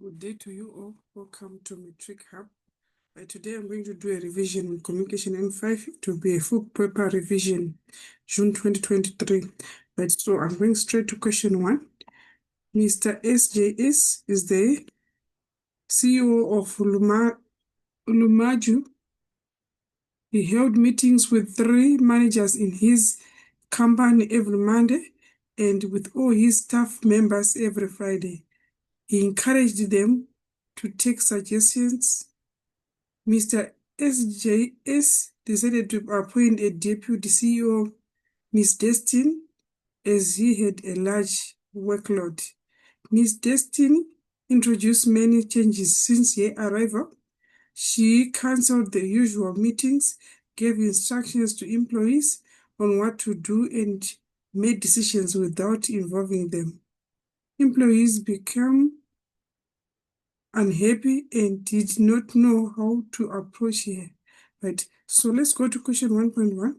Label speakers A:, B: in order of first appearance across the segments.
A: Good day to you all. Welcome to Metric Hub. Today I'm going to do a revision on Communication N5. It will be a full paper revision, June 2023. So I'm going straight to question 1. Mr. SJS is the CEO of Lumaju. He held meetings with 3 managers in his company every Monday and with all his staff members every Friday. He encouraged them to take suggestions. Mr. SJS decided to appoint a deputy CEO, Ms. Destin, as he had a large workload. Ms. Destin introduced many changes since her arrival. She cancelled the usual meetings, gave instructions to employees on what to do, and made decisions without involving them. Employees became unhappy and did not know how to approach her. Right. So let's go to question 1.1.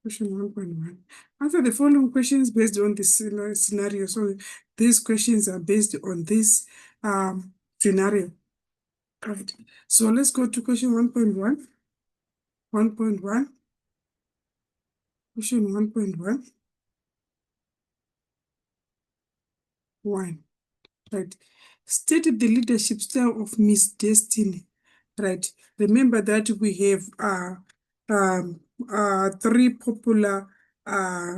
A: Question 1.1. Answer the following questions based on this scenario. So these questions are based on this scenario. Right. So let's go to question 1.1. 1.1. Question 1.1. 1. Right. State the leadership style of Miss Destiny. Right. Remember that we have 3 popular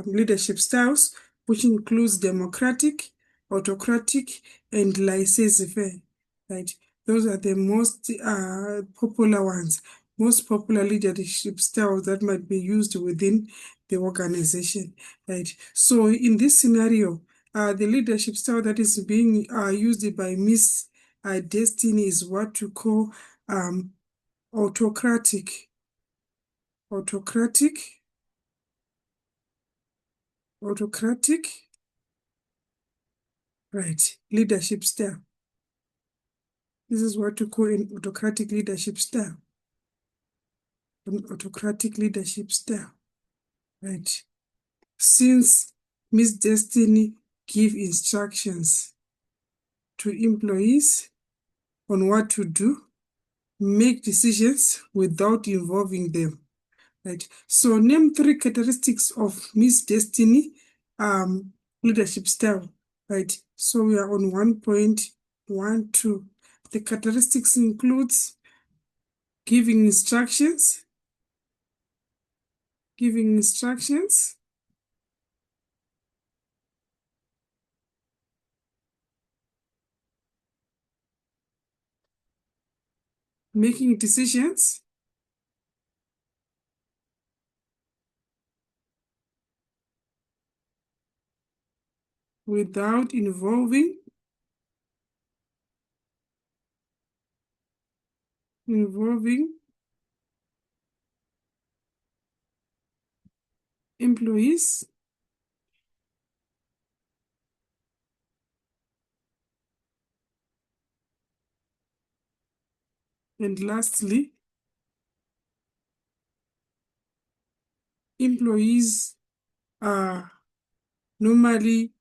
A: leadership styles, which includes democratic, autocratic, and laissez-faire. Right. Those are the most popular ones, most popular leadership styles that might be used within the organization. Right. So in this scenario, the leadership style that is being used by Miss Destiny is what you call autocratic. Autocratic. Right, leadership style. This is what you call an autocratic leadership style. An autocratic leadership style. Right. Since Miss Destiny give instructions to employees on what to do, make decisions without involving them. Right. So name 3 characteristics of Miss Destiny leadership style. Right. So we are on 1.12. The characteristics includes giving instructions, making decisions, without involving employees, and lastly, employees normally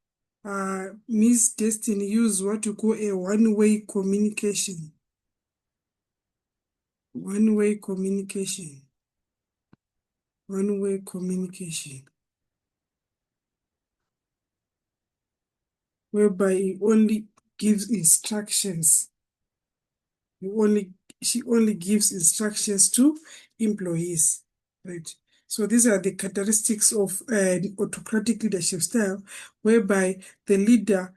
A: Miss Destiny use what you call a one-way communication. One-way communication. Whereby he only gives instructions. She only gives instructions to employees. Right. So these are the characteristics of an autocratic leadership style, whereby the leader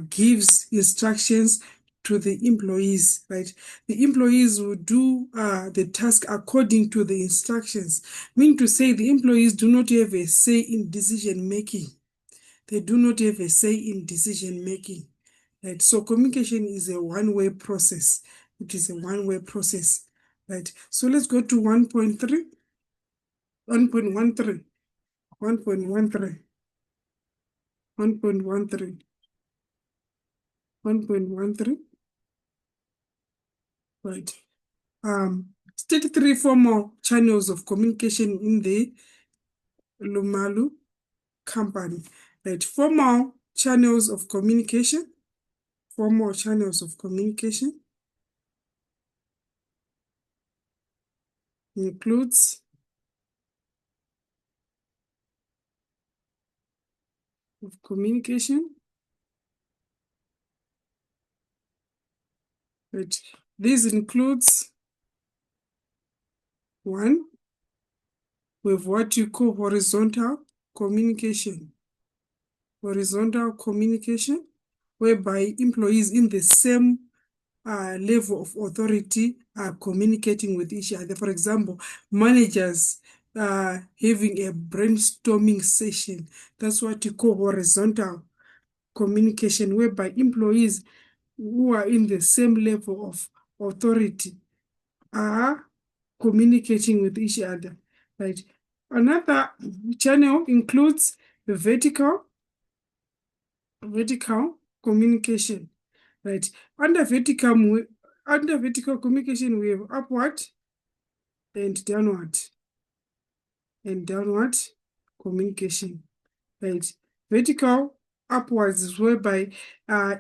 A: gives instructions to the employees, right? The employees will do the task according to the instructions. Meaning to say the employees do not have a say in decision making. They do not have a say in decision making. Right? So communication is a one-way process. It is a one-way process. Right? So let's go to 1.3. 1.13. 1.13. 1.13. 1.13. Right. State 3 formal channels of communication in the Lumalu company. Right. Formal channels of communication. formal channels of communication includes of communication. Right. This includes one, with what you call horizontal communication. Horizontal communication, whereby employees in the same level of authority are communicating with each other. For example, managers having a brainstorming session. That's what you call horizontal communication, whereby employees who are in the same level of authority are communicating with each other, right? Another channel includes the vertical communication, right? Under vertical communication, we have upward and downward communication, right? Vertical upwards is whereby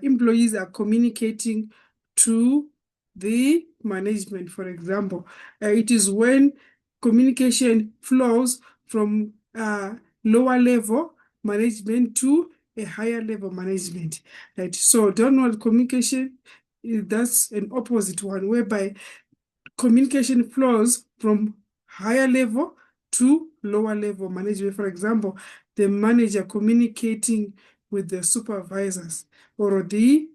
A: employees are communicating to the management. For example, it is when communication flows from lower level management to a higher level management, right? So downward communication, that's an opposite one, whereby communication flows from higher level to lower level management. For example, the manager communicating with the supervisors or the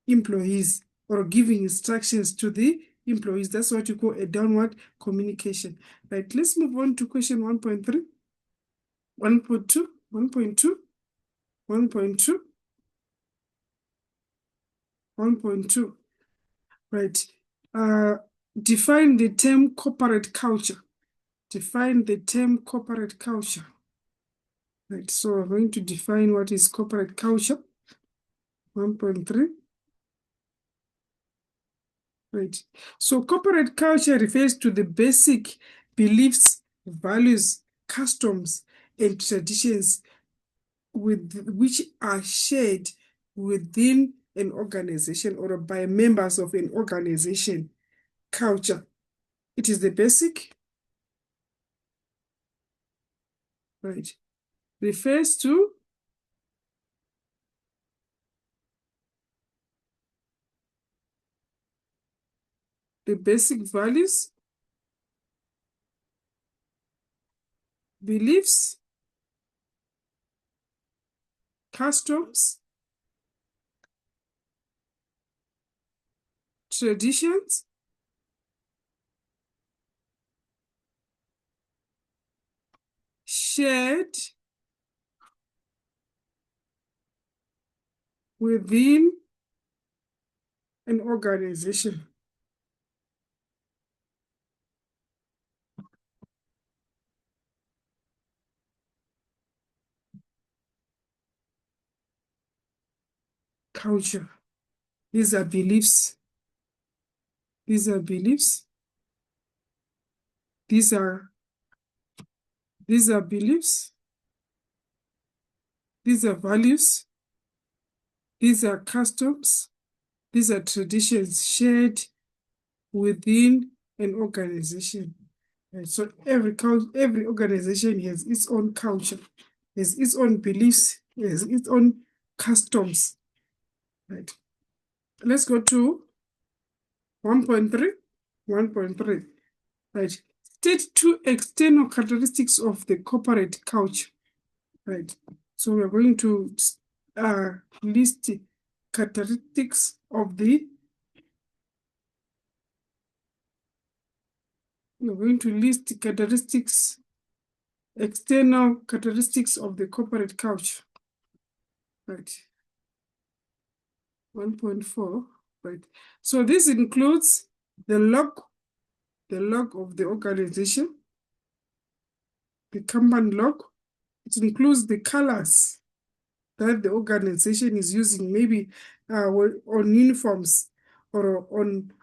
A: employees, or giving instructions to the employees. That's what you call a downward communication. Right, let's move on to question 1.3, 1.2, 1.2, 1.2, 1.2. Right. Define the term corporate culture. Define the term corporate culture. Right, so we're going to define what is corporate culture. 1.3. Right. So corporate culture refers to the basic beliefs, values, customs, and traditions with which are shared within an organization or by members of an organization. Culture. It is the basic, right, refers to the basic values, beliefs, customs, traditions, shared within an organization. Culture. These are beliefs. These are beliefs. These are beliefs. These are values. These are customs. These are traditions shared within an organization. Right? So every organization has its own culture, has its own beliefs, has its own customs. Right. Let's go to 1.3. 1.3. Right. State two external characteristics of the corporate culture. Right. So we are going to list characteristics of the. We're going to list characteristics, external characteristics of the corporate culture. Right. 1.4. Right. So this includes the log of the organization, the company log. It includes the colors that the organization is using, maybe on uniforms or on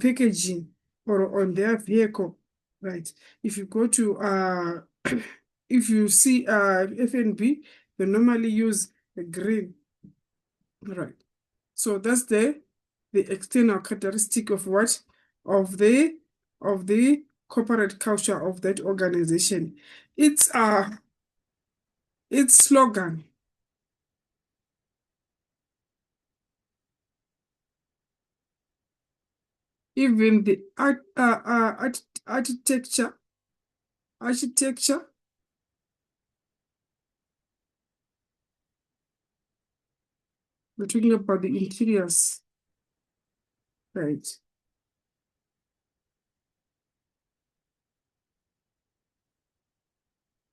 A: packaging or on their vehicle, right? If you go to if you see FNB, they normally use the green, right? So that's the external characteristic of what? Of the corporate culture of that organization. Its slogan. Even the architecture, we're talking about the interiors, right?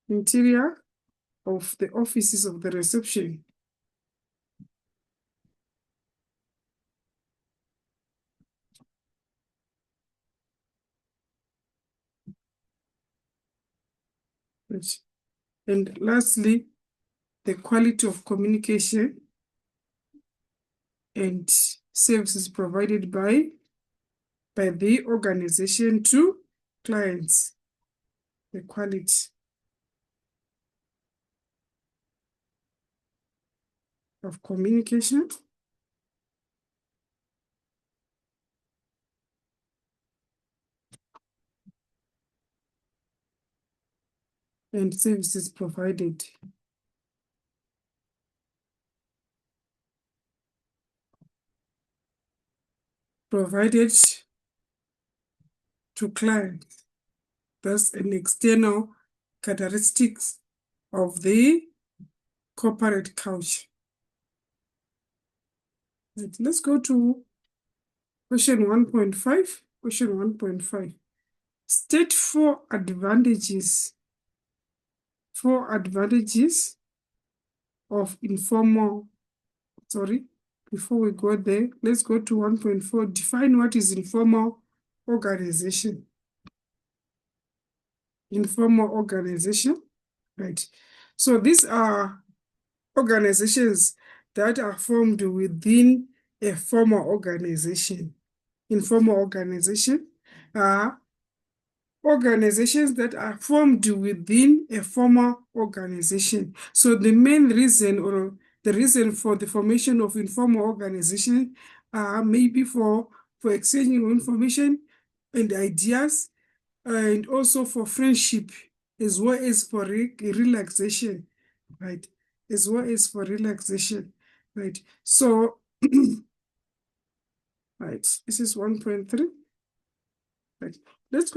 A: Interior of the offices of the reception. Right. And lastly, the quality of communication and services provided by the organization to clients. The quality of communication and services provided. Provided to clients. That's an external characteristics of the corporate culture. Right. Let's go to question 1.5. Question 1.5. State four advantages of informal, sorry, before we go there, let's go to 1.4. Define what is informal organization. Informal organization, right? So these are organizations that are formed within a formal organization. Informal organization are organizations that are formed within a formal organization. So the main reason or the reason for the formation of informal organization are maybe for exchanging information and ideas, and also for friendship, as well as for relaxation, right? As well as for relaxation, right? So, right, this is 1.3. Right. Let's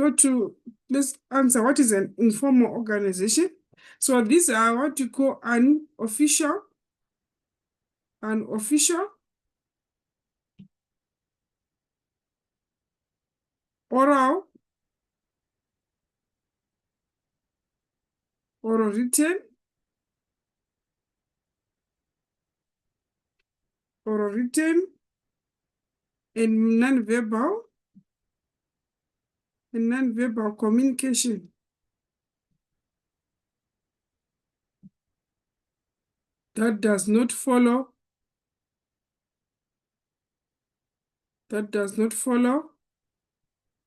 A: answer what is an informal organization. So these are what you call an official, oral, or written, and non-verbal, communication. That does not follow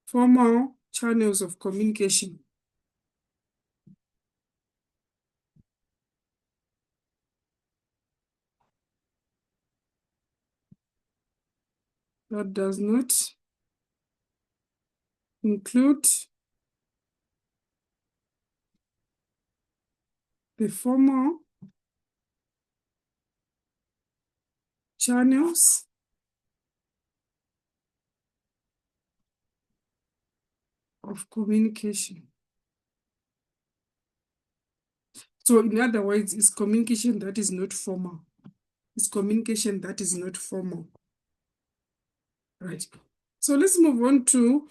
A: formal channels of communication. That does not include the formal channels of communication. So in other words, it's communication that is not formal. It's communication that is not formal. Right. So let's move on to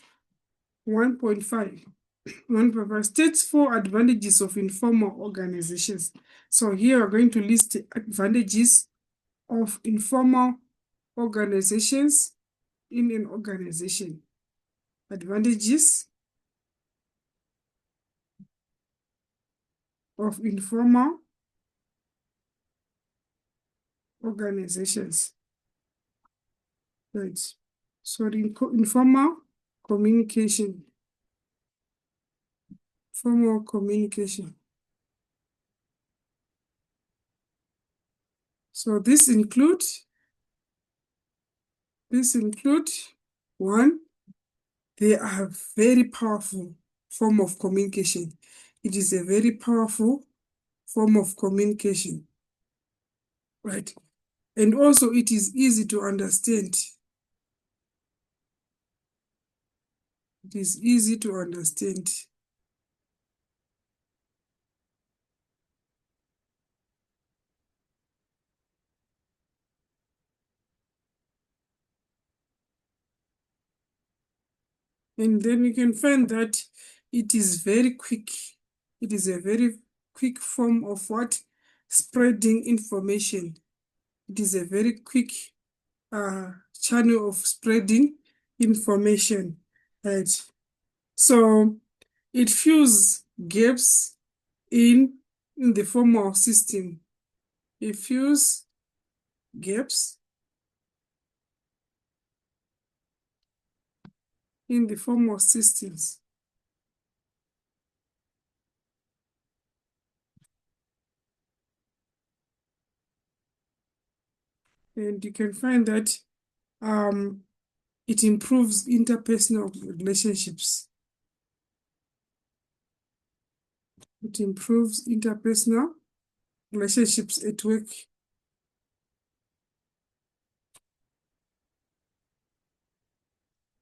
A: 1.5. 1.5 states four advantages of informal organizations. So here we're going to list the advantages of informal organizations in an organization. Advantages of informal organizations. Right. So informal communication. Formal communication. So this includes These include: one, they are very powerful form of communication. It is a very powerful form of communication, right? And also it is easy to understand. It is easy to understand. And then you can find that it is very quick. It is a very quick form of what? Spreading information. It is a very quick channel of spreading information, right? So it fills gaps in the formal system. It fills gaps in the formal systems. And you can find that it improves interpersonal relationships. It improves interpersonal relationships at work.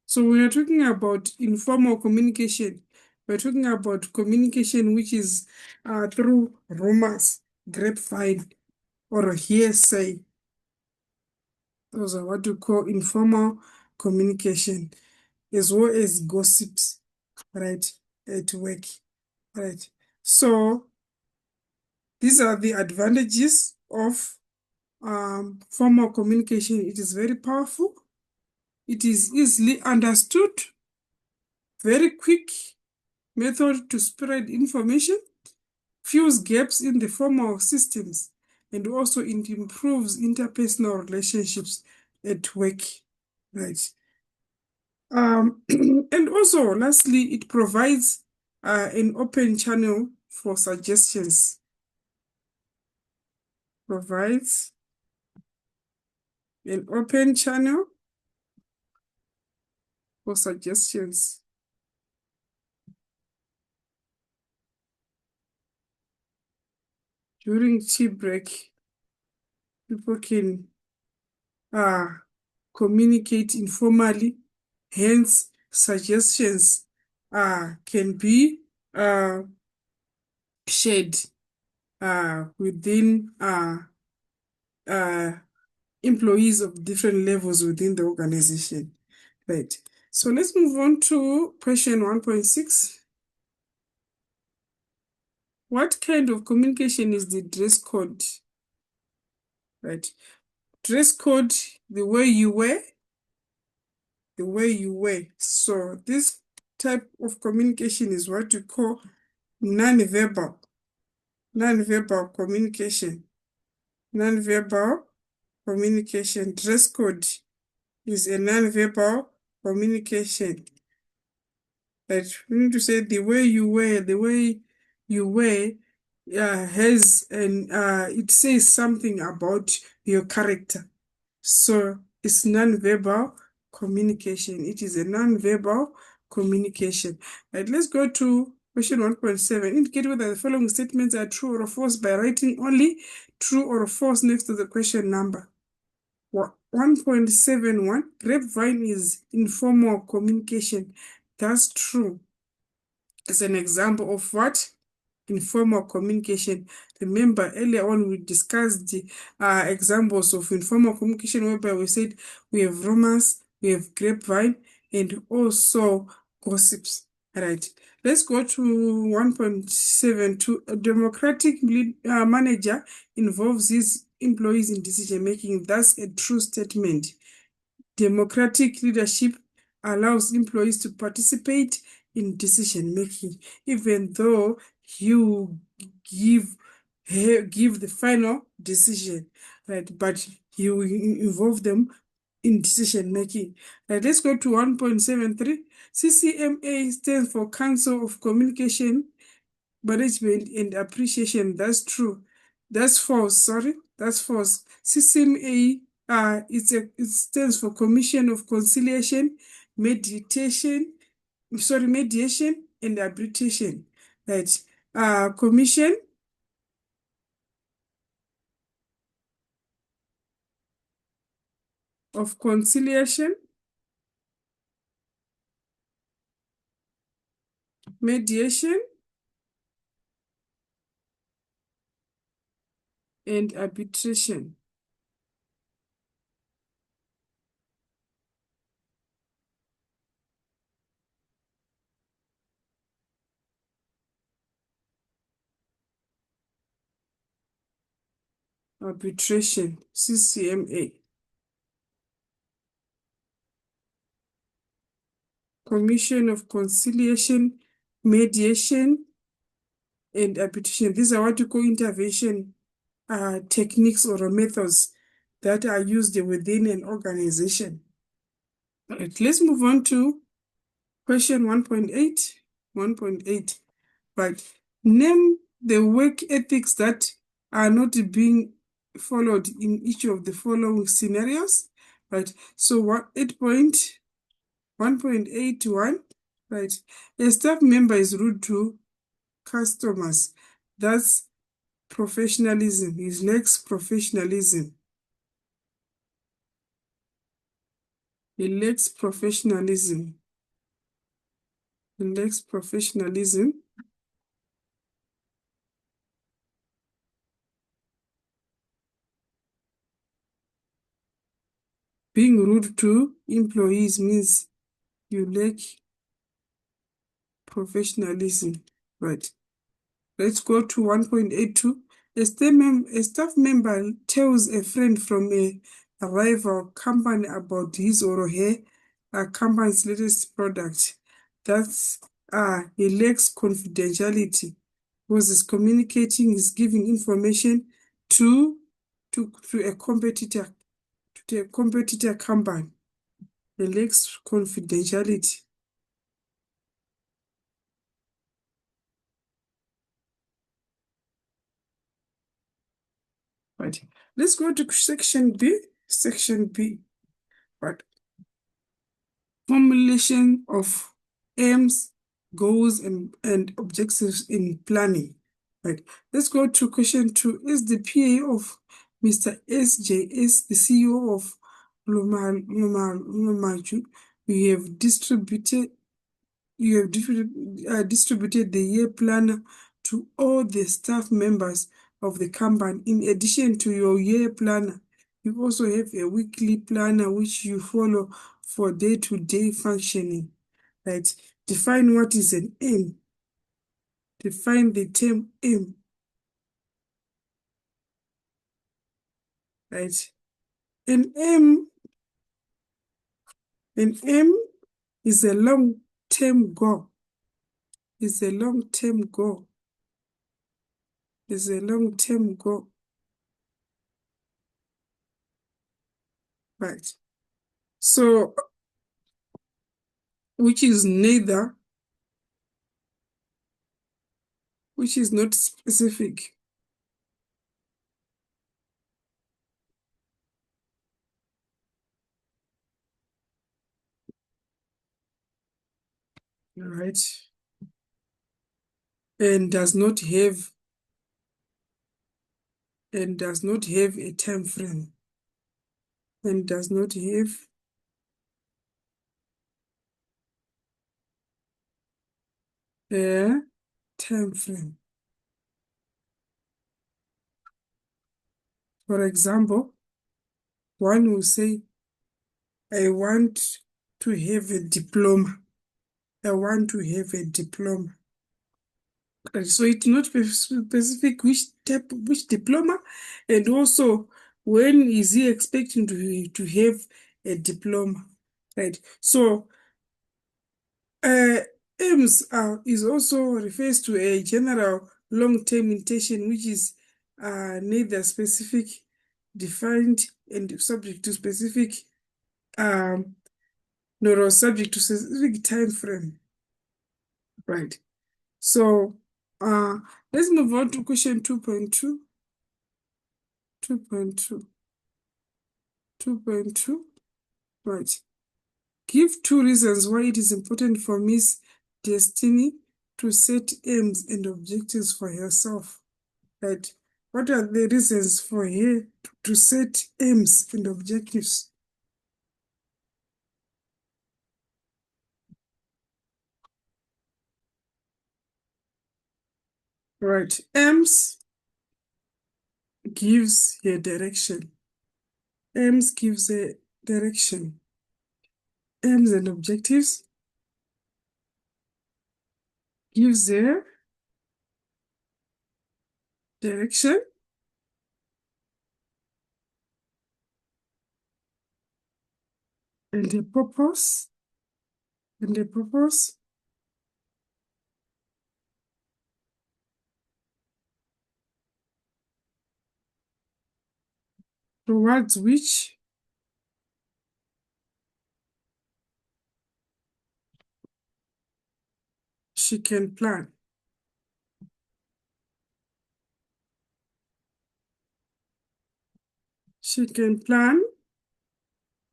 A: So we are talking about informal communication. We're talking about communication which is through rumors, grapevine, or hearsay. Those are what we call informal communication, as well as gossips, right, at work, right? So these are the advantages of formal communication. It is very powerful. It is easily understood, very quick method to spread information, fills gaps in the formal systems, and also it improves interpersonal relationships at work, right? And also, lastly, it provides an open channel for suggestions. Provides an open channel for suggestions. During tea break, people can communicate informally, hence suggestions can be shared within employees of different levels within the organization. Right. So let's move on to question 1.6. What kind of communication is the dress code? Right. Dress code, the way you wear, the way you wear. So this type of communication is what you call non-verbal communication. Non-verbal communication. Dress code is a non-verbal communication. That we need to say the way you wear has and it says something about your character. So it's non-verbal communication. It is a non-verbal communication. Right, let's go to question 1.7. Indicate whether the following statements are true or false by writing only true or false next to the question number. 1.71, grapevine is informal communication. That's true. It's an example of what? Informal communication. Remember, earlier on we discussed the examples of informal communication whereby we said we have rumors, we have grapevine, and also gossips. Right. Let's go to 1.72. A democratic manager involves his employees in decision making. That's a true statement. Democratic leadership allows employees to participate in decision making, even though you give the final decision, right? But you involve them in decision making. Right, let's go to 1.73. CCMA stands for Council of Communication Management and Appreciation. That's true. That's false. Sorry, that's false. CCMA it stands for Commission of Conciliation, Mediation and Arbitration. Right. Commission of Conciliation, Mediation and Arbitration. Arbitration, CCMA. Commission of Conciliation, Mediation and Arbitration. These are what you call intervention techniques or methods that are used within an organization. Right, let's move on to question 1.8. 1.8. Right. Name the work ethics that are not being followed in each of the following scenarios. Right. So 1.81. Right. A staff member is rude to customers. That's professionalism. His next professionalism. He lacks professionalism. He lacks professionalism. Being rude to employees means you lack professionalism. Right. Let's go to 1.82. A staff member tells a friend from a rival company about his or her company's latest product. That's he lacks confidentiality because he's communicating, he's giving information to a competitor, to a competitor company. He lacks confidentiality. Right. Let's go to section B. Section B. Right. Formulation of aims, goals, and objectives in planning. Right. Let's go to question 2. Is the PA of Mr. SJS the CEO of Lumaju? We have distributed the year planner to all the staff members of the company. In addition to your year planner, you also have a weekly planner which you follow for day-to-day functioning. Right? Define what is an aim. Define the term aim. Right? An aim is a long-term goal. Is a long-term goal. Is a long-term goal. Right. So, which is not specific. Right. And does not have a time frame. And does not have a time frame. For example, one will say, I want to have a diploma. I want to have a diploma. So it's not specific which diploma, and also when is he expecting to have a diploma, right? So aims is also refers to a general long-term intention which is neither specific, defined, and subject to specific nor subject to specific time frame, right? So let's move on to question 2.2. 2.2. 2.2. Right. Give 2 reasons why it is important for Miss Destiny to set aims and objectives for herself. Right. What are the reasons for her to set aims and objectives? Right. Aims gives a direction. Aims gives a direction. Aims and objectives gives a direction and a purpose towards which she can plan. She can plan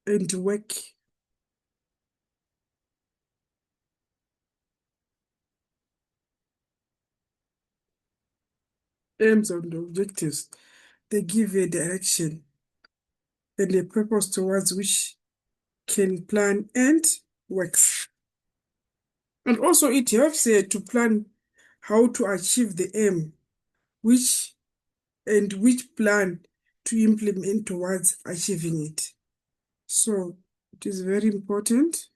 A: and work. Aims and objectives, they give a direction and a purpose towards which can plan and work. And also it helps to plan how to achieve the aim, which plan to implement towards achieving it. So it is very important.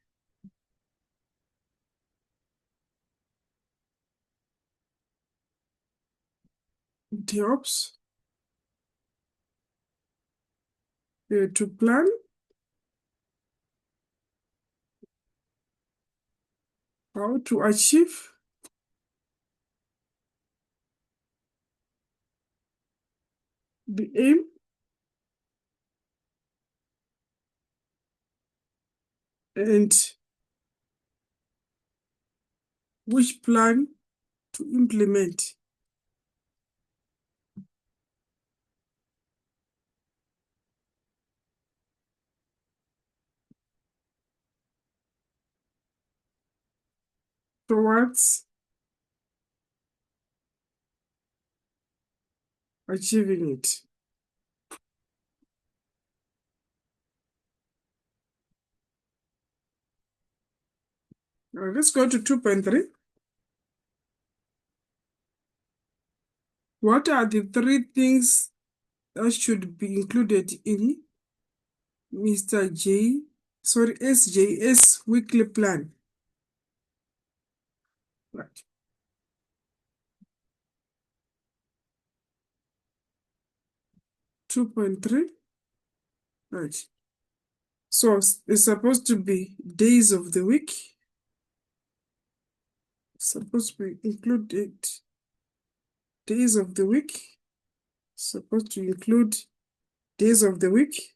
A: It helps to plan how to achieve the aim and which plan to implement. Towards achieving it. Now let's go to 2.3. What are the 3 things that should be included in SJS weekly plan? Right. 2.3. Right. So it's supposed to be days of the week. Supposed to be included days of the week. Supposed to include days of the week.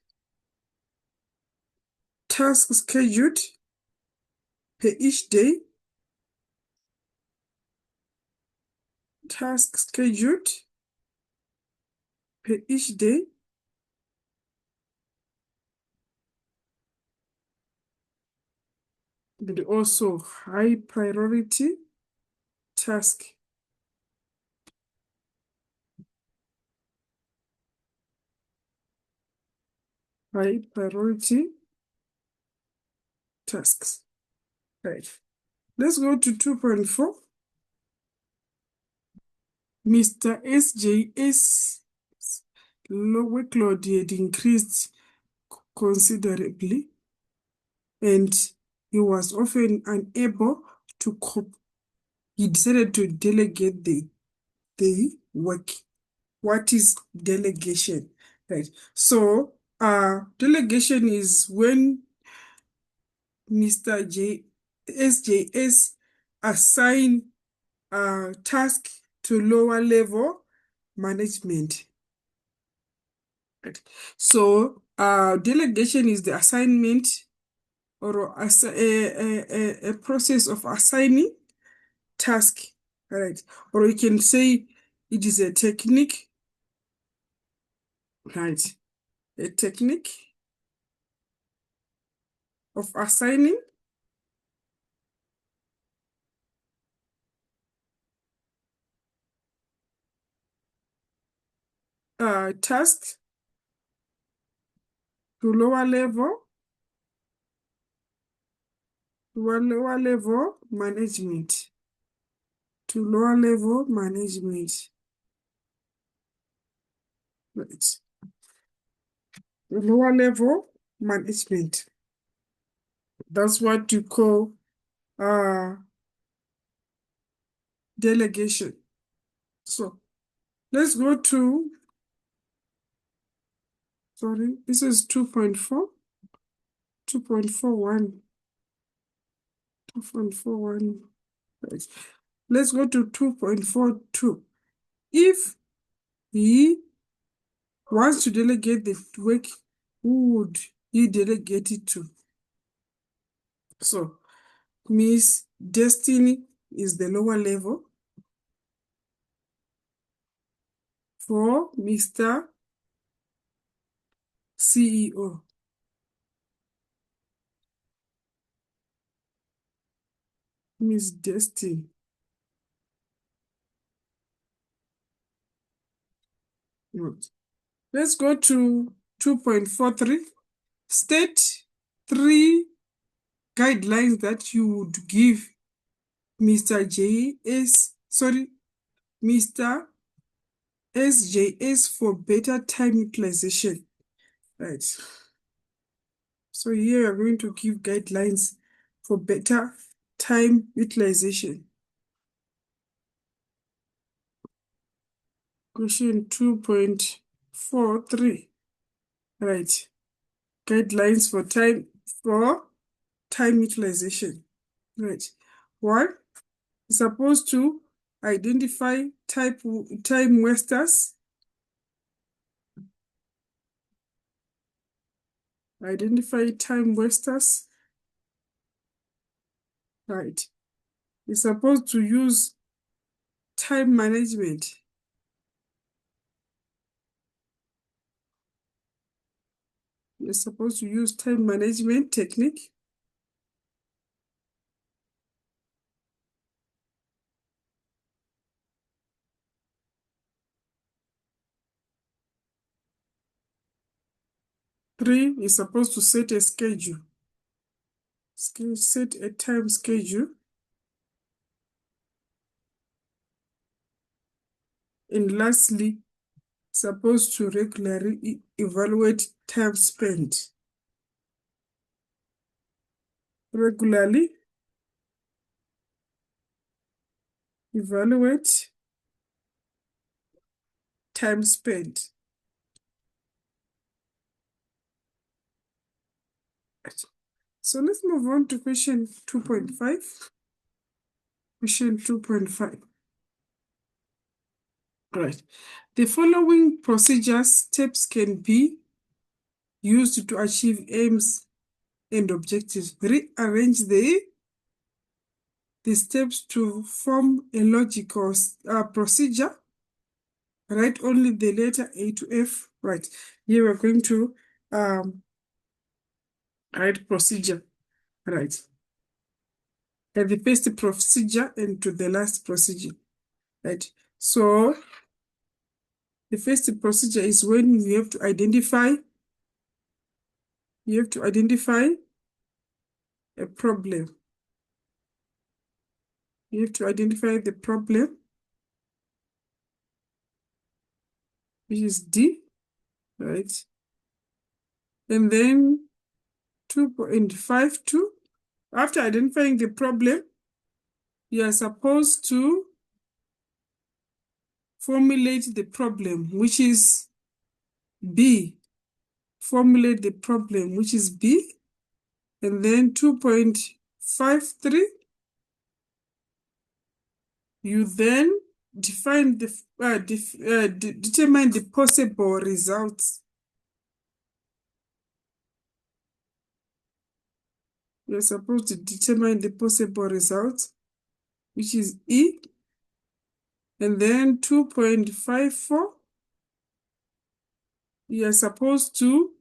A: Task scheduled per each day. Task scheduled per each day. But also high priority task. High priority tasks. Right. Let's go to 2.4. Mr. SJS workload had increased considerably, and he was often unable to cope. He decided to delegate the work. What is delegation? Right. So delegation is when Mr. SJS assign a task to lower level management. Right. So delegation is the assignment or a process of assigning task, right? Or you can say it is a technique, right? A technique of assigning tasks to lower level management. To lower level management. Right. Lower level management. That's what you call delegation. So let's go to, sorry, this is 2.4, 2.41, 2.41. Right. Let's go to 2.42. If he wants to delegate the work, who would he delegate it to? So Miss Destiny is the lower level for Mr. CEO. Miss Destiny. Right. Let's go to 2.43. State 3 guidelines that you would give Mr. SJS for better time utilization. Right. So here we are going to give guidelines for better time utilization. Question 2.43. Right. Guidelines for time utilization. Right. 1. You're supposed to identify time wasters. Identify time wasters. Right. You're supposed to use time management. You're supposed to use time management technique. Three, you're supposed to set a schedule. Set a time schedule. And lastly, supposed to regularly evaluate time spent. Regularly evaluate time spent. So let's move on to question 2.5. Question 2.5. Right. The following procedure steps can be used to achieve aims and objectives. Rearrange the steps to form a logical procedure. Write only the letter A to F. Right. Here we're going to write procedure. Right. And the first procedure and to the last procedure. Right. So the first procedure is when you have to identify a problem. You have to identify the problem, which is D, right? And then 2.52, after identifying the problem, you are supposed to formulate the problem, which is B. Formulate the problem, which is B. And then 2.53, you then define determine the possible results. You're supposed to determine the possible results, which is E. And then 2.54, you're supposed to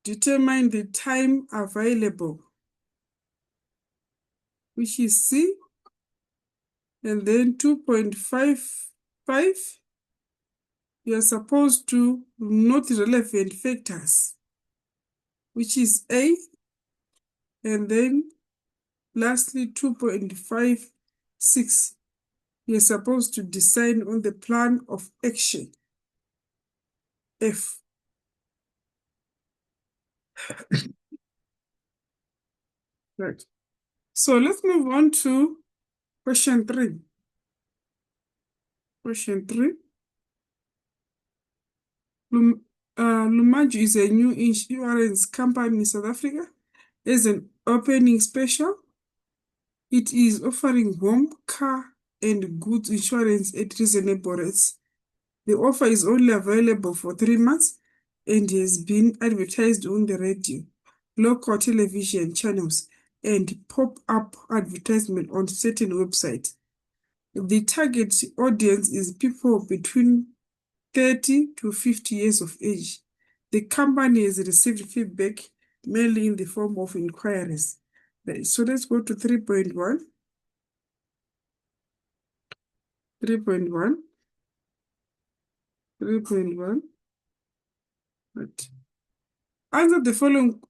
A: Determine the time available, which is C. And then 2.55, you are supposed to note relevant factors, which is A. And then lastly, 2.56, you're supposed to decide on the plan of action, F. Right. So let's move on to question 3. Question 3. Lumaju is a new insurance company in South Africa. As an opening special, it is offering home, car, and goods insurance at reasonable rates. The offer is only available for 3 months and has been advertised on the radio, local television channels, and pop-up advertisement on certain websites. The target audience is people between 30 to 50 years of age. The company has received feedback mainly in the form of inquiries. So let's go to 3.1. 3.1. 3.1. Right. Answer the following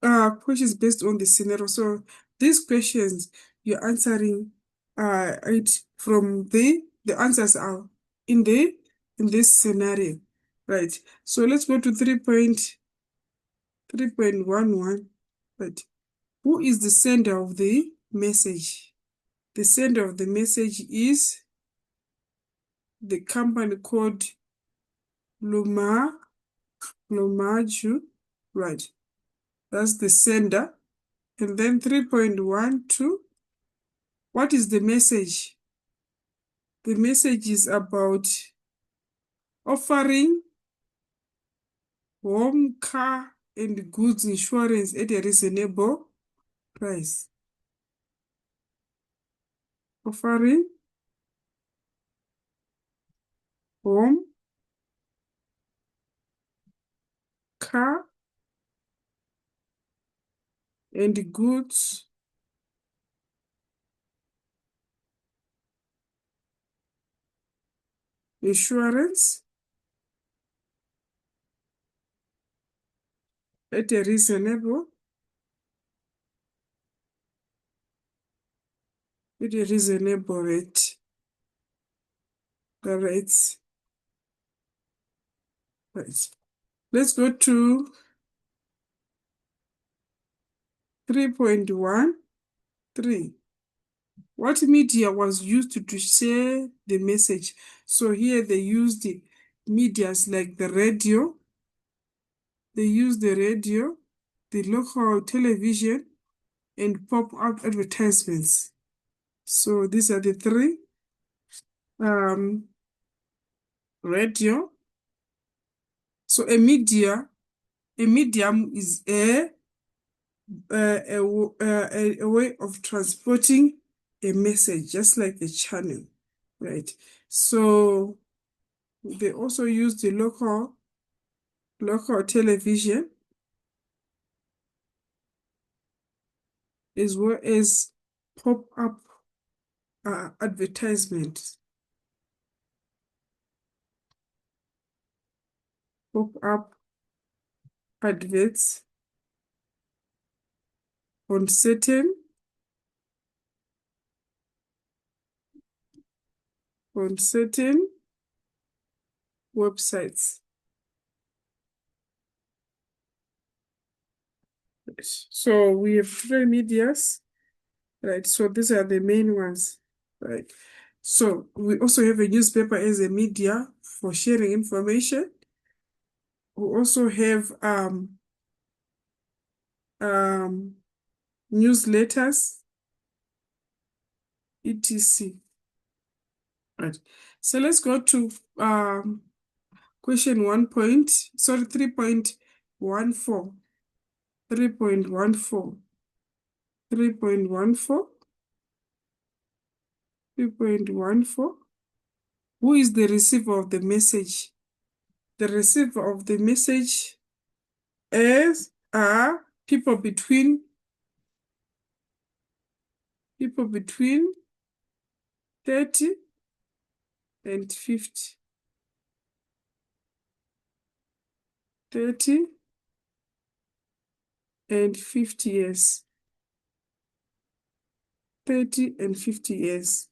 A: questions based on the scenario. So these questions you're answering it from the answers are in this scenario. Right. So let's go to 3.11. Right. Who is the sender of the message? The sender of the message is the company called Lumaju. Right. That's the sender. And then 3.12, what is the message? The message is about offering home, car, and goods insurance at a reasonable price. Offering home, car, and goods insurance at a reasonable rate. The rates. Right. Let's go to 3.13. What media was used to share the message? So here they used the medias like the radio. They used the radio, the local television, and pop-up advertisements. So these are the 3. Radio. So a medium is a way of transporting a message, just like a channel, right? So they also use the local television as well as pop-up advertisements. Pop-up adverts on certain websites. So we have 3 medias, right? So these are the main ones, right? So we also have a newspaper as a media for sharing information. We also have newsletters, etc. Right. So let's go to question 3.14. 3.14. 3.14. 3.14. Who is the receiver of the message? The receiver of the message is are people between 30 and 50. 30 and 50 years. 30 and 50 years.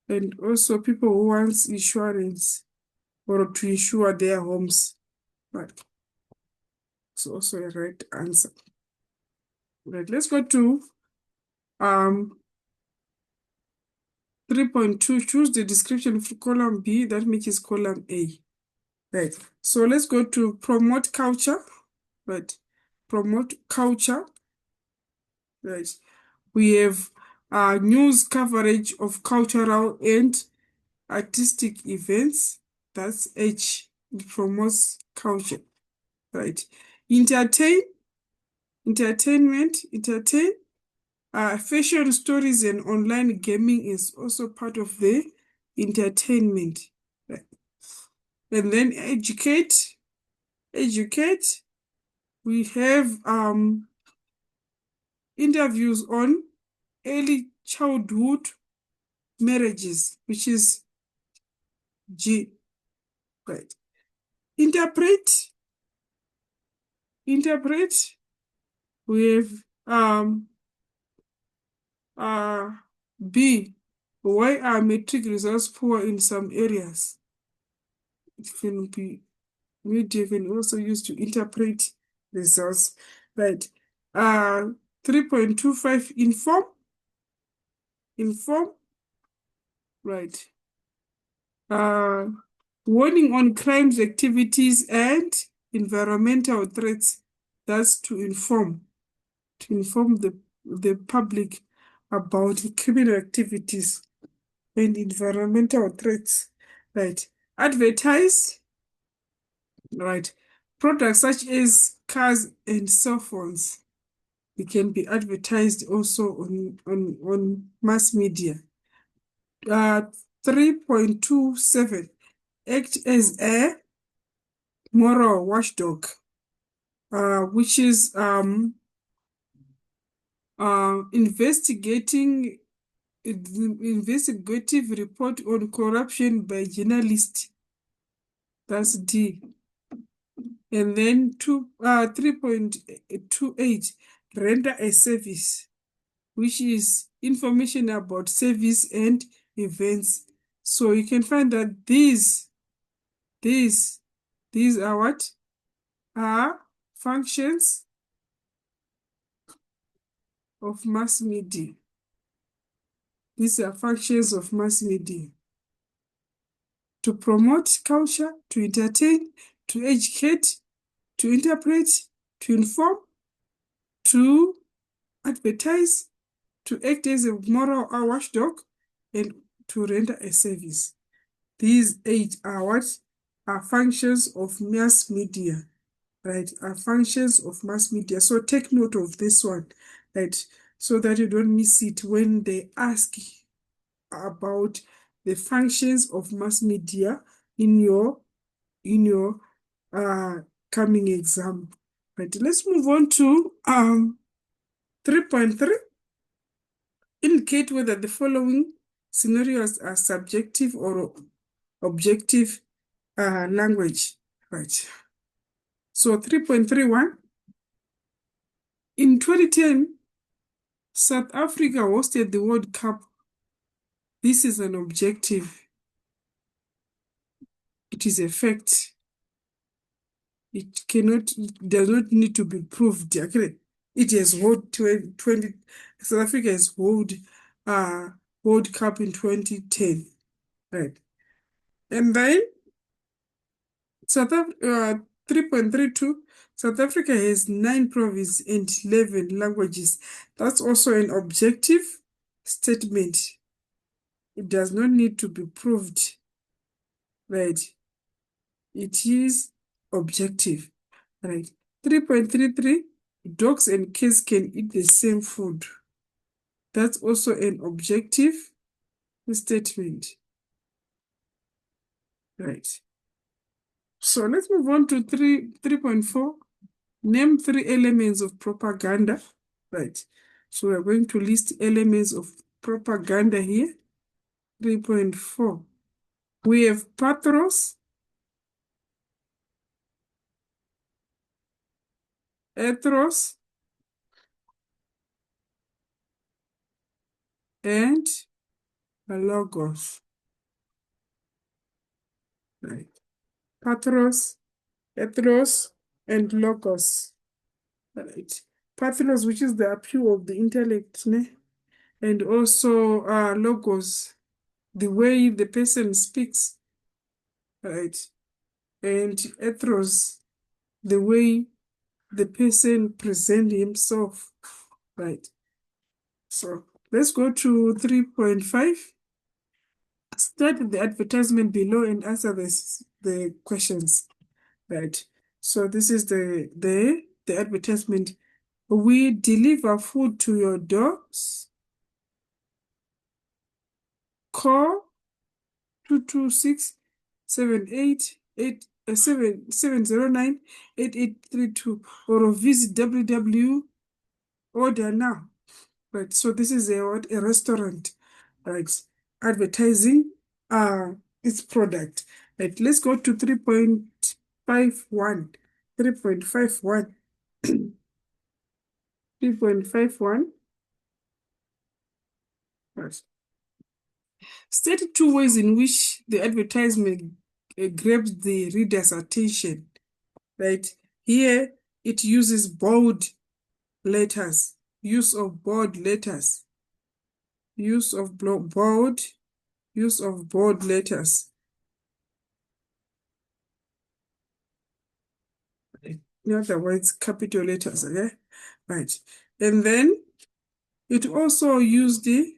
A: And also people who want insurance or to insure their homes. But it's also a right answer. Right, let's go to 3.2. Choose the description for column B that matches column A. Right, so let's go to promote culture. Right, promote culture. Right, we have news coverage of cultural and artistic events. That's H. It promotes culture. Right, entertainment. Fashion stories and online gaming is also part of the entertainment. Right. And then educate. We have interviews on early childhood marriages, which is G. Right. Interpret. We have B. Why are metric results poor in some areas? It can be media can also use to interpret results. Right. 3.25 inform. Right. Warning on crimes, activities, and environmental threats. That's to inform the public about criminal activities and environmental threats. Right. Advertise. Right. Products such as cars and cell phones. It can be advertised also on mass media. 3.27. Act as a moral watchdog, which is investigative report on corruption by journalists. That's D. And then 3.28, render a service, which is information about service and events. So you can find that these are what? Are functions of mass media. These are functions of mass media: to promote culture, to entertain, to educate, to interpret, to inform, to advertise, to act as a moral watchdog, and to render a service. These 8 are what? Are functions of mass media, right? Are functions of mass media. So take note of this one, right? So that you don't miss it when they ask about the functions of mass media in your coming exam. Right, let's move on to 3.3. Indicate whether the following scenarios are subjective or objective language. Right. So 3.31. In 2010, South Africa hosted the World Cup. This is an objective. It is a fact. It does not need to be proved. Okay? It has held 20, South Africa has held World Cup in 2010. Right. And then 3.32, South Africa has 9 provinces and 11 languages. That's also an objective statement. It does not need to be proved. Right. It is objective. Right. 3.33, dogs and cats can eat the same food. That's also an objective statement. Right. So let's move on to 3.4. Name 3 elements of propaganda. Right. So we're going to list elements of propaganda here. 3.4. We have pathos, ethos, and logos. Right. Pathos, ethos, and logos. Right. Pathos, which is the appeal of the intellect, ne? And also logos, the way the person speaks, right? And ethos, the way the person present himself, right? So let's go to 3.5. Start the advertisement below and answer the questions, right? So this is the advertisement. We deliver food to your doors. Call 226 709 8832 or visit www. Order now. Right. So this is a restaurant, right? Advertising its product. Right. Let's go to 3.51. 3.51. 3.51. Right. State 2 ways in which the advertisement grabs the reader's attention. Right. Here it uses bold letters. Use of bold letters. Use of bold. Use of bold letters. In other words, capital letters, okay? Right. And then it also used the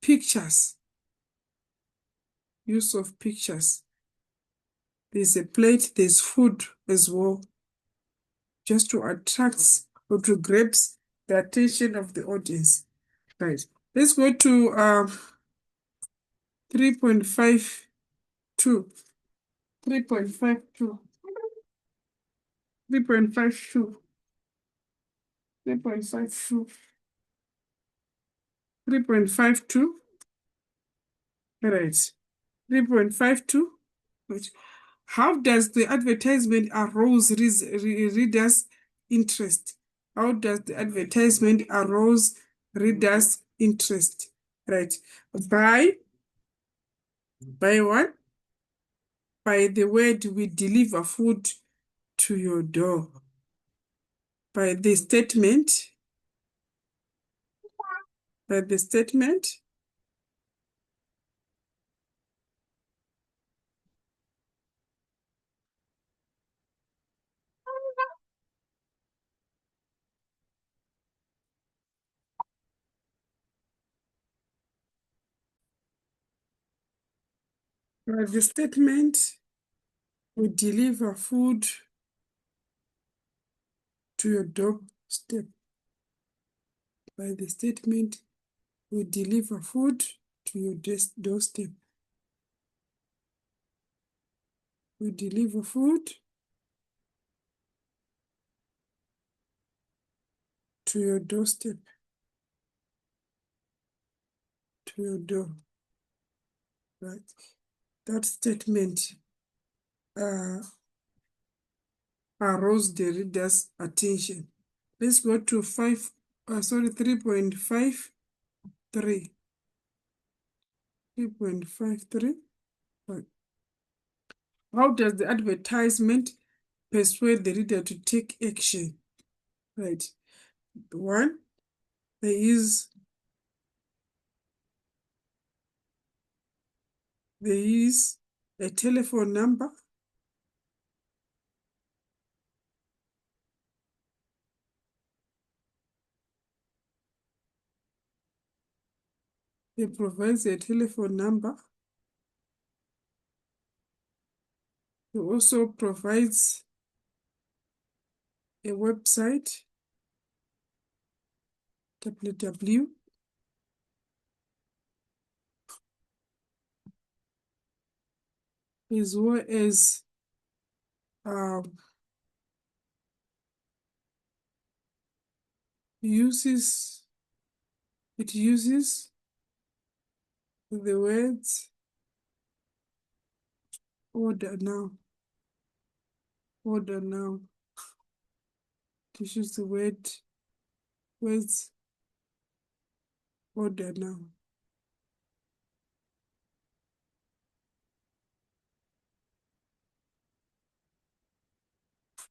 A: pictures, use of pictures. There's a plate, there's food as well, just to attract or to grasp the attention of the audience. Right. Let's go to 3.52. 3.52. 3.52. 3.52. 3.52. Right. 3.52. Right. How does the advertisement arouse readers' interest? How does the advertisement arouse readers' interest? Right. By what? By the word we deliver food to your door. By the statement. By the statement. By the statement, we deliver food to your doorstep. By the statement, we deliver food to your doorstep. We deliver food to your doorstep, to your door. Right? That statement aroused the reader's attention. Let's go to 3.53. 3.53. Right. How does the advertisement persuade the reader to take action? Right. One, there is a telephone number. It provides a telephone number. It also provides a website, www. as well as uses it uses the words order now. Order now. It uses the words order now.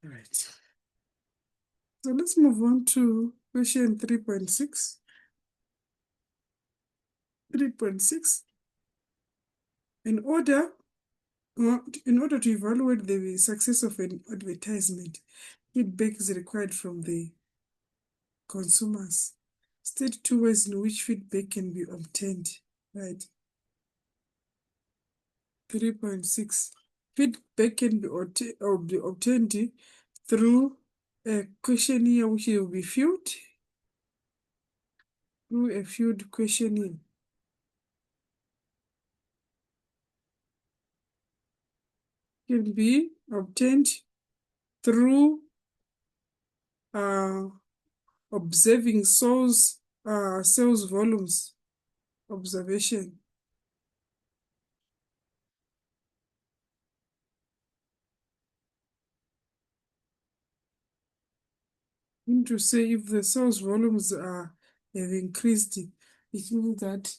A: Right. So let's move on to question 3.6. 3.6. In order to evaluate the success of an advertisement, feedback is required from the consumers. State 2 ways in which feedback can be obtained. Right. 3.6. Feedback can be obtained through a questionnaire which will be filled. Through a filled questionnaire. Can be obtained through observing sales volumes observation. To say if the sales volumes have increased, it means that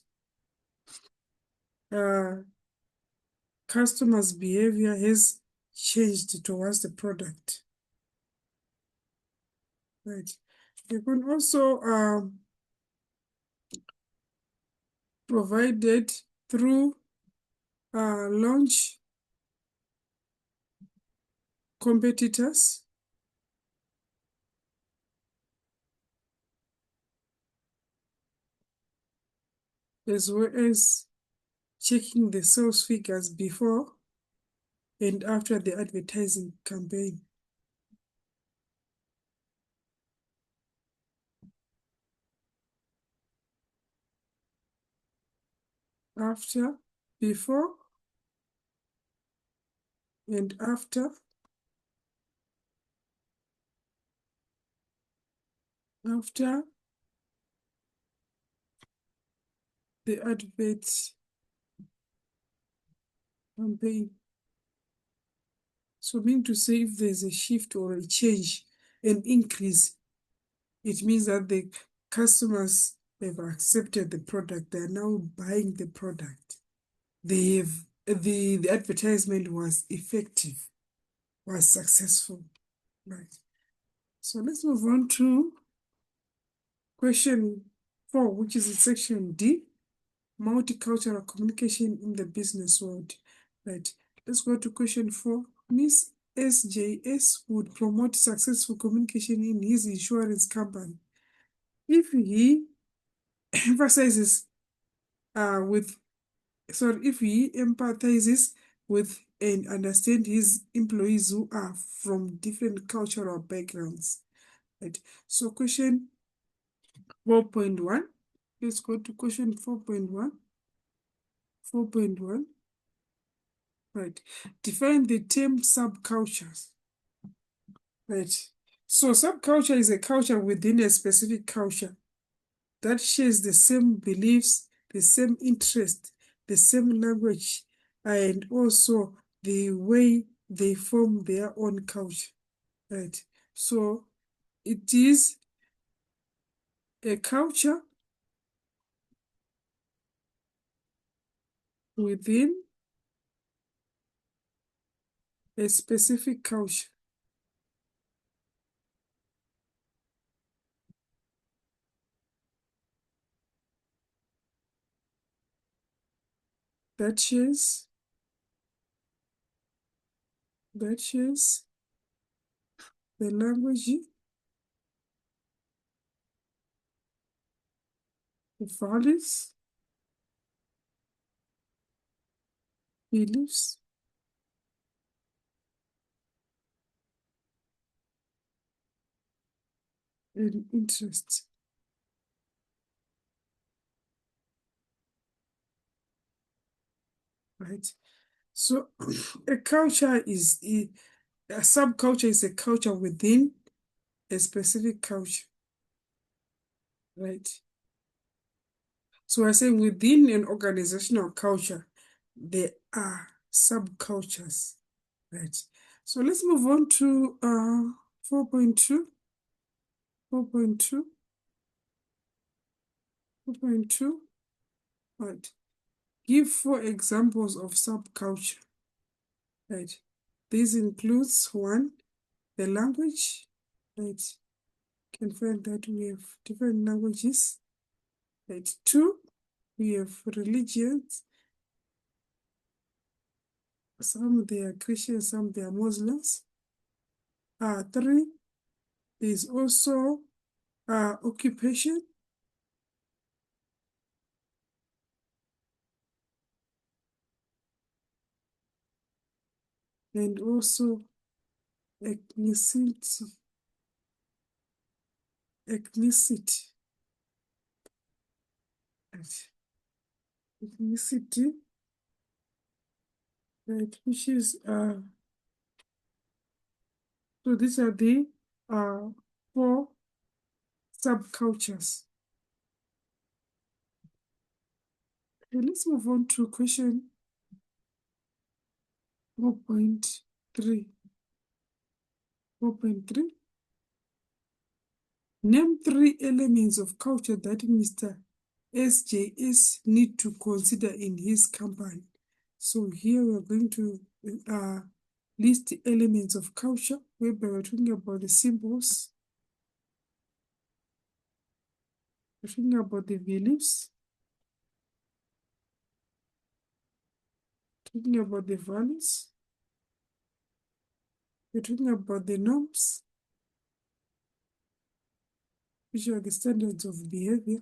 A: customers' behavior has changed towards the product. Right. You can also provided through launch competitors, as well as checking the sales figures before and after the advertising campaign. After, before, and after the advert campaign. So mean to say if there's a shift or a change, an increase, it means that the customers have accepted the product. They are now buying the product. The advertisement was effective, was successful. Right. So let's move on to question 4, which is in section D, multicultural communication in the business world. Right. Let's go to question 4. Miss SJS would promote successful communication in his insurance company if he emphasizes if he empathizes with and understands his employees who are from different cultural backgrounds. Right. So question 4.1. Let's go to question 4.1. 4.1. Right. Define the term subcultures. Right. So subculture is a culture within a specific culture that shares the same beliefs, the same interest, the same language, and also the way they form their own culture. Right. So it is a culture within a specific culture that shares the language, the values, beliefs, and interests. Right. So a culture is a subculture is a culture within a specific culture, right? So we're saying within an organizational culture, there are subcultures, right? So let's move on to 4.2. 4.2. 4.2. Right. Give 4 examples of subculture. Right. This includes 1, the language. Right. You can find that we have different languages. Right. 2, we have religions. Some they are Christians, some they are Muslims. 3, there is also occupation. And also ethnicity. Ethnicity. Right. Ethnicity. Right, which is so these are the 4 subcultures. Okay, let's move on to question 4.3. 4.3. Name 3 elements of culture that Mr. SJS need to consider in his company. So here we're going to list the elements of culture, whereby we're talking about the symbols, we're talking about the beliefs, talking about the values, we're talking about the norms, which are the standards of behavior,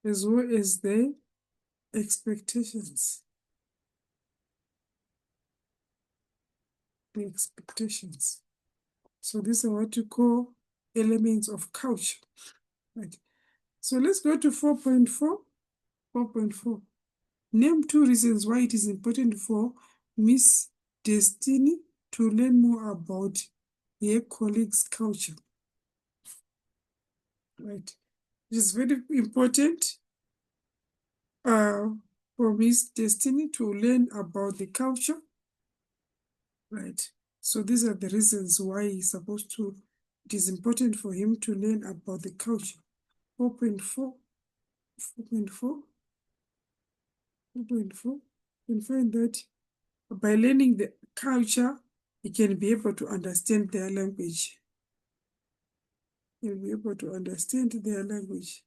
A: as well as the expectations. The expectations. So these are what you call elements of culture. Right. So let's go to 4.4. 4.4. Name 2 reasons why it is important for Miss Destiny to learn more about her colleagues' culture. Right. It is very important for Miss Destiny to learn about the culture. Right. So these are the reasons why he's supposed to, it is important for him to learn about the culture. 4.4. 4.4. 4.4. You can find that by learning the culture, you can be able to understand their language. You'll be able to understand their language.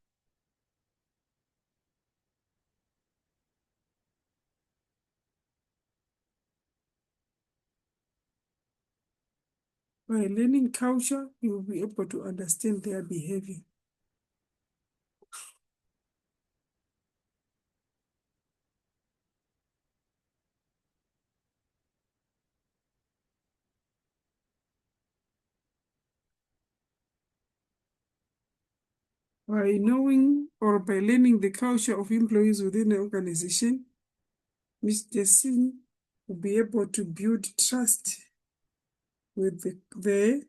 A: By learning culture, you will be able to understand their behavior. By knowing or by learning the culture of employees within the organization, Mr. Singh will be able to build trust with the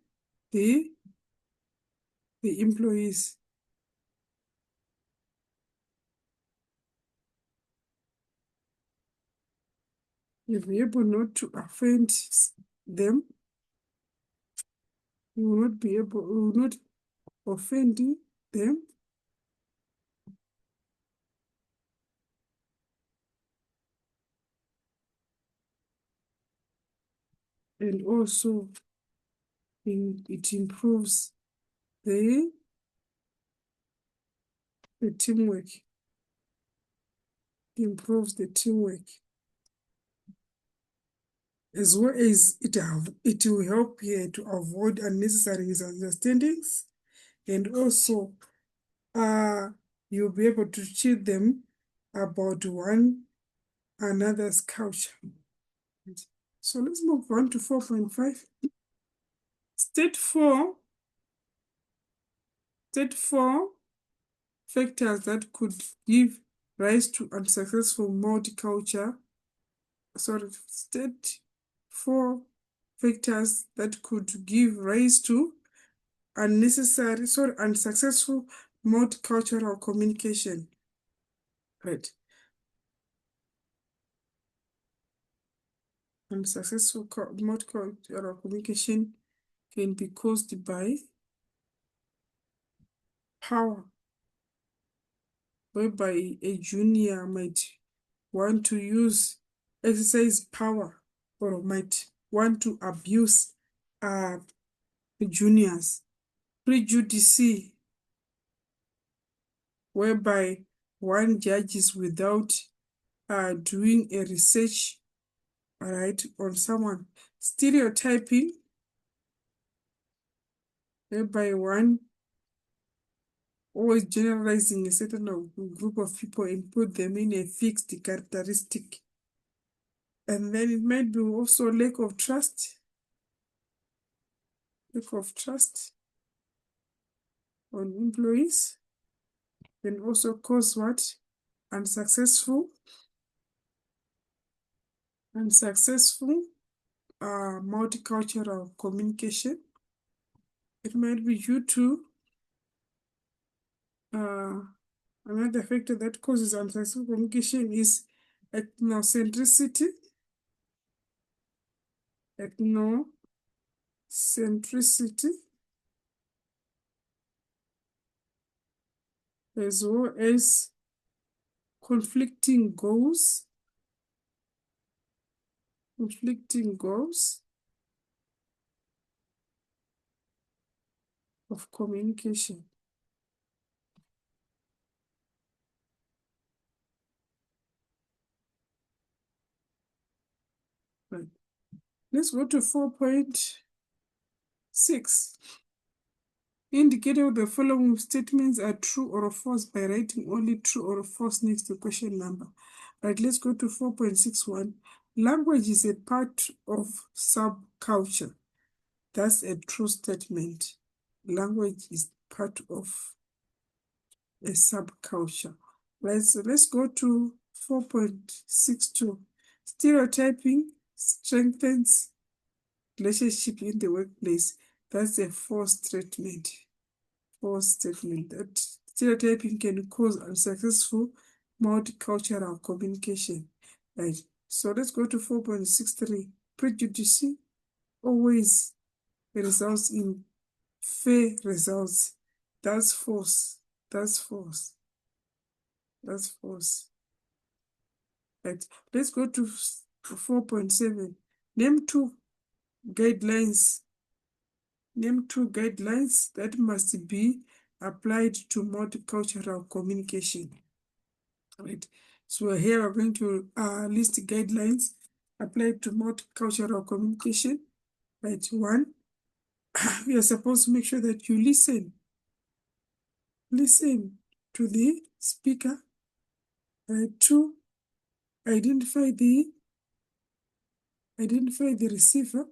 A: employees. You'll be able not to offend them. You will not be able, you will not offend them. And also it improves the teamwork. It improves the teamwork. As well as it will help here to avoid unnecessary misunderstandings, and also you'll be able to teach them about one another's culture. So let's move on to 4.5. State four factors that could give rise to unsuccessful multicultural, state 4 factors that could give rise to unsuccessful multicultural communication. Right. Unsuccessful multicultural communication can be caused by power, whereby a junior might want to exercise power or might want to abuse juniors. Prejudice, whereby one judges without doing a research, right, on someone. Stereotyping, whereby one always generalizing a certain group of people and put them in a fixed characteristic. And then it might be also lack of trust on employees, can also cause what? Unsuccessful multicultural communication. It might be due to another factor that causes unsuccessful communication is ethnocentricity. As well as conflicting goals of communication. Right. Let's go to 4.6. Indicate how the following statements are true or false by writing only true or false next to question number. Right, let's go to 4.61. Language is a part of subculture. That's a true statement. Language is part of a subculture. Let's go to 4.62. Stereotyping strengthens relationship in the workplace. That's a false statement. That stereotyping can cause unsuccessful multicultural communication. Right. So let's go to 4.63. Prejudice always results in fair results. That's false. Right. Let's go to 4.7. Name two guidelines that must be applied to multicultural communication. Right. So here we're going to list guidelines applied to multicultural communication. Right. 1, we are supposed to make sure that you listen to the speaker. Right. 2, identify the receiver.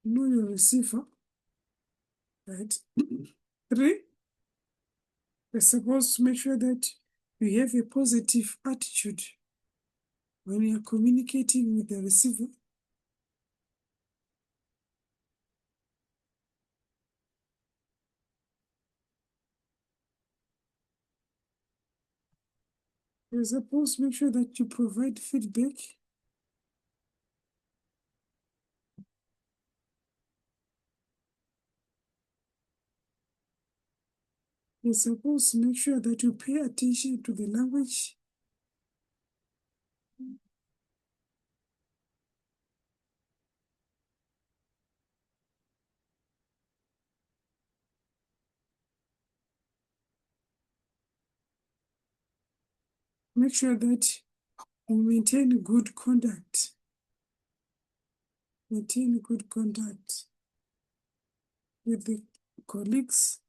A: Know your receiver. Right. 3, we're supposed to make sure that you have a positive attitude when you're communicating with the receiver. You're supposed to make sure that you provide feedback. You're supposed to make sure that you pay attention to the language. Make sure that you maintain good conduct. Maintain good conduct with the colleagues,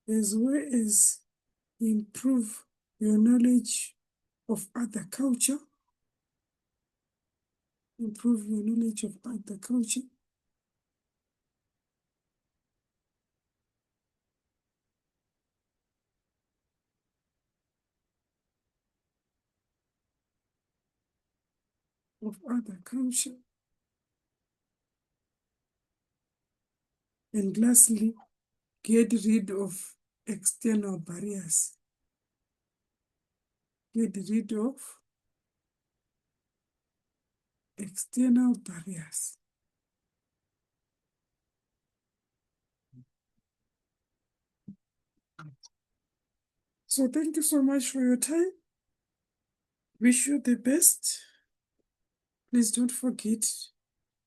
A: as well as improve your knowledge of other culture. Improve your knowledge of other culture. of other culture. And lastly, get rid of external barriers. Get rid of external barriers. So thank you so much for your time. Wish you the best. Please don't forget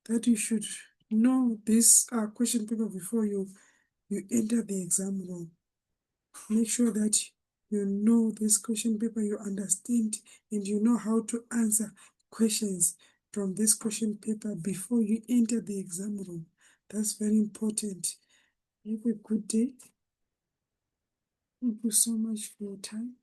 A: that you should know this question paper before you enter the exam room. Make sure that you know this question paper, you understand, and you know how to answer questions from this question paper before you enter the exam room. That's very important. Have a good day. Thank you so much for your time.